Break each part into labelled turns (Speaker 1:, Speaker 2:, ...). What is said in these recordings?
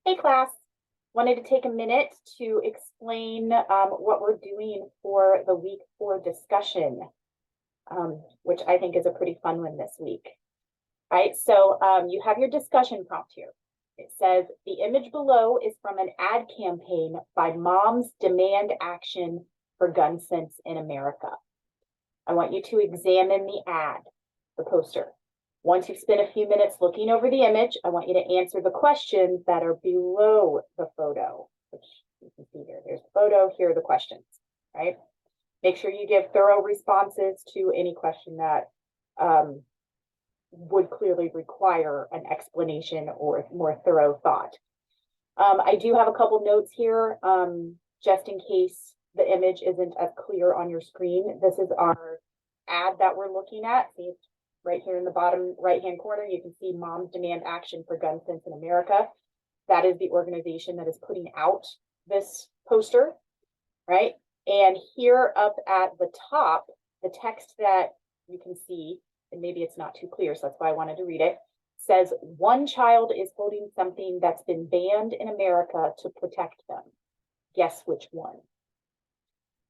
Speaker 1: Hey class, wanted to take a minute to explain what we're doing for the week 4 discussion, which I think is a pretty fun one this week. All right, so you have your discussion prompt here. It says the image below is from an ad campaign by Moms Demand Action for Gun Sense in America. I want you to examine the ad, the poster. Once you've spent a few minutes looking over the image, I want you to answer the questions that are below the photo, which you can see here. There's the photo, here are the questions, right? Make sure you give thorough responses to any question that would clearly require an explanation or more thorough thought. I do have a couple notes here, just in case the image isn't as clear on your screen. This is our ad that we're looking at. See, it's right here in the bottom right-hand corner. You can see Moms Demand Action for Gun Sense in America. That is the organization that is putting out this poster, right? And here up at the top, the text that you can see, and maybe it's not too clear, so that's why I wanted to read it, says one child is holding something that's been banned in America to protect them. Guess which one?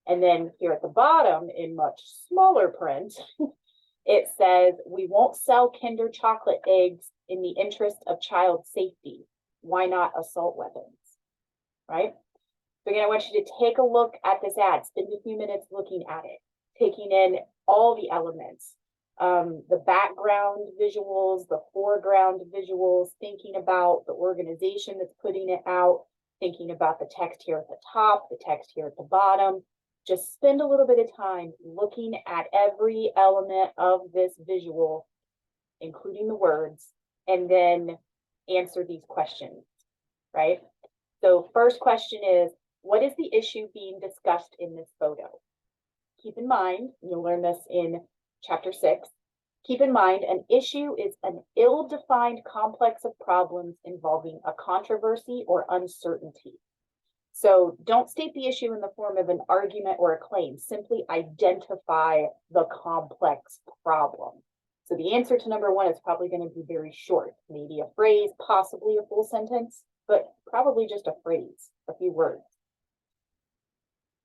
Speaker 1: And then here at the bottom, in much smaller print, it says, we won't sell Kinder chocolate eggs in the interest of child safety. Why not assault weapons, right? So again, I want you to take a look at this ad, spend a few minutes looking at it, taking in all the elements, the background visuals, the foreground visuals, thinking about the organization that's putting it out, thinking about the text here at the top, the text here at the bottom. Just spend a little bit of time looking at every element of this visual, including the words, and then answer these questions, right? So first question is, what is the issue being discussed in this photo? Keep in mind, you'll learn this in chapter 6, keep in mind an issue is an ill-defined complex of problems involving a controversy or uncertainty. So don't state the issue in the form of an argument or a claim. Simply identify the complex problem. So the answer to number 1 is probably going to be very short. Maybe a phrase, possibly a full sentence, but probably just a phrase, a few words.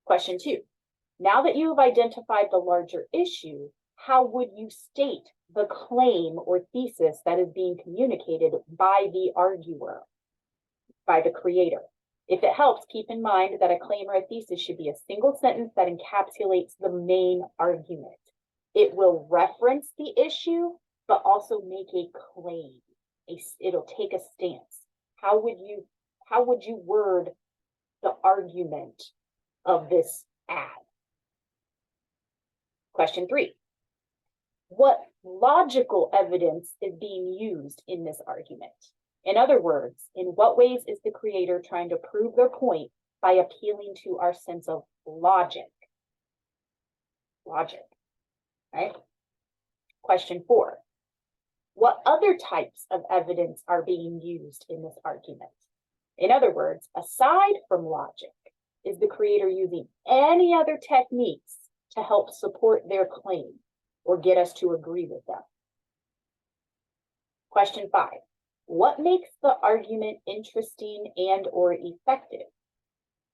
Speaker 1: Question 2. Now that you have identified the larger issue, how would you state the claim or thesis that is being communicated by the arguer, by the creator? If it helps, keep in mind that a claim or a thesis should be a single sentence that encapsulates the main argument. It will reference the issue, but also make a claim. It'll take a stance. How would you word the argument of this ad? Question 3. What logical evidence is being used in this argument? In other words, in what ways is the creator trying to prove their point by appealing to our sense of logic? Logic, right? Question 4. What other types of evidence are being used in this argument? In other words, aside from logic, is the creator using any other techniques to help support their claim or get us to agree with them? Question 5. What makes the argument interesting and or effective?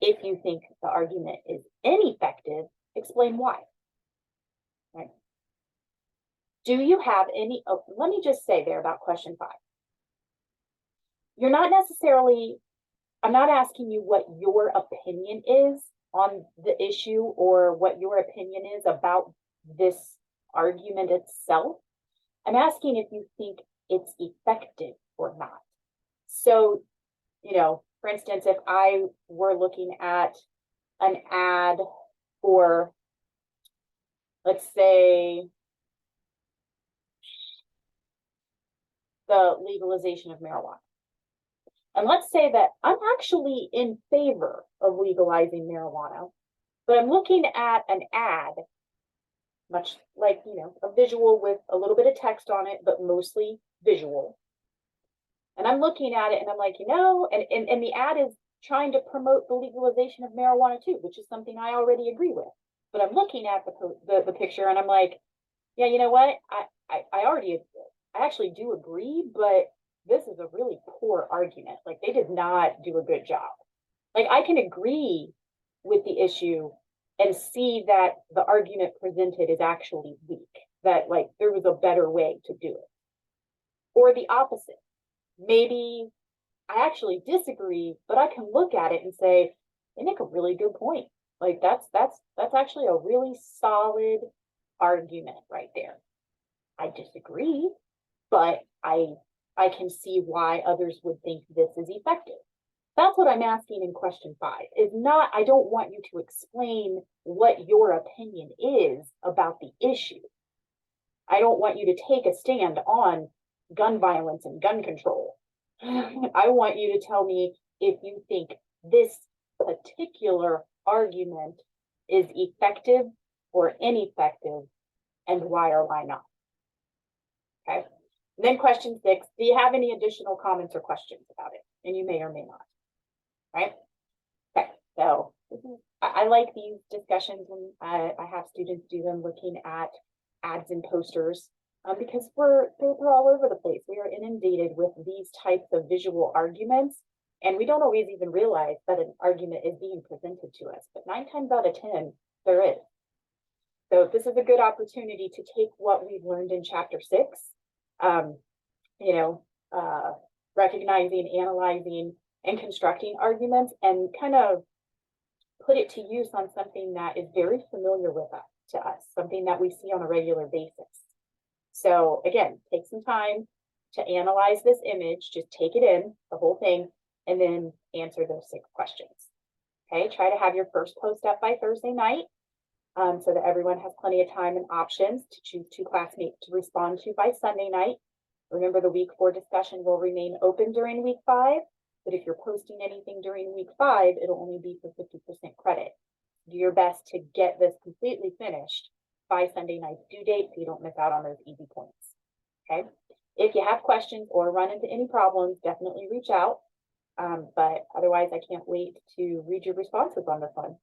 Speaker 1: If you think the argument is ineffective, explain why. Right? Do you have any, let me just say there about question 5. You're not necessarily, I'm not asking you what your opinion is on the issue or what your opinion is about this argument itself. I'm asking if you think it's effective or not. So, for instance, if I were looking at an ad for, let's say, the legalization of marijuana, and let's say that I'm actually in favor of legalizing marijuana, but I'm looking at an ad, much like, a visual with a little bit of text on it, but mostly visual. And I'm looking at it and I'm like, and the ad is trying to promote the legalization of marijuana too, which is something I already agree with. But I'm looking at the picture and I'm like, yeah, you know what? I actually do agree, but this is a really poor argument. Like they did not do a good job. Like I can agree with the issue and see that the argument presented is actually weak, that like there was a better way to do it. Or the opposite. Maybe I actually disagree, but I can look at it and say, they make a really good point. Like that's actually a really solid argument right there. I disagree, but I can see why others would think this is effective. That's what I'm asking in question 5. Is not, I don't want you to explain what your opinion is about the issue. I don't want you to take a stand on gun violence and gun control. I want you to tell me if you think this particular argument is effective or ineffective, and why or why not. Okay. And then question 6, do you have any additional comments or questions about it? And you may or may not. Right? Okay. So I like these discussions when I have students do them looking at ads and posters because they're all over the place. We are inundated with these types of visual arguments, and we don't always even realize that an argument is being presented to us. But 9 times out of 10, there is. So this is a good opportunity to take what we've learned in chapter 6, recognizing, analyzing, and constructing arguments, and kind of put it to use on something that is very familiar to us, something that we see on a regular basis. So again, take some time to analyze this image, just take it in, the whole thing, and then answer those 6 questions. Okay, try to have your first post up by Thursday night so that everyone has plenty of time and options to choose 2 classmates to respond to by Sunday night. Remember, the week 4 discussion will remain open during week 5, but if you're posting anything during week 5, it'll only be for 50% credit. Do your best to get this completely finished by Sunday night's due date so you don't miss out on those easy points. Okay. If you have questions or run into any problems, definitely reach out. But otherwise, I can't wait to read your responses on this one.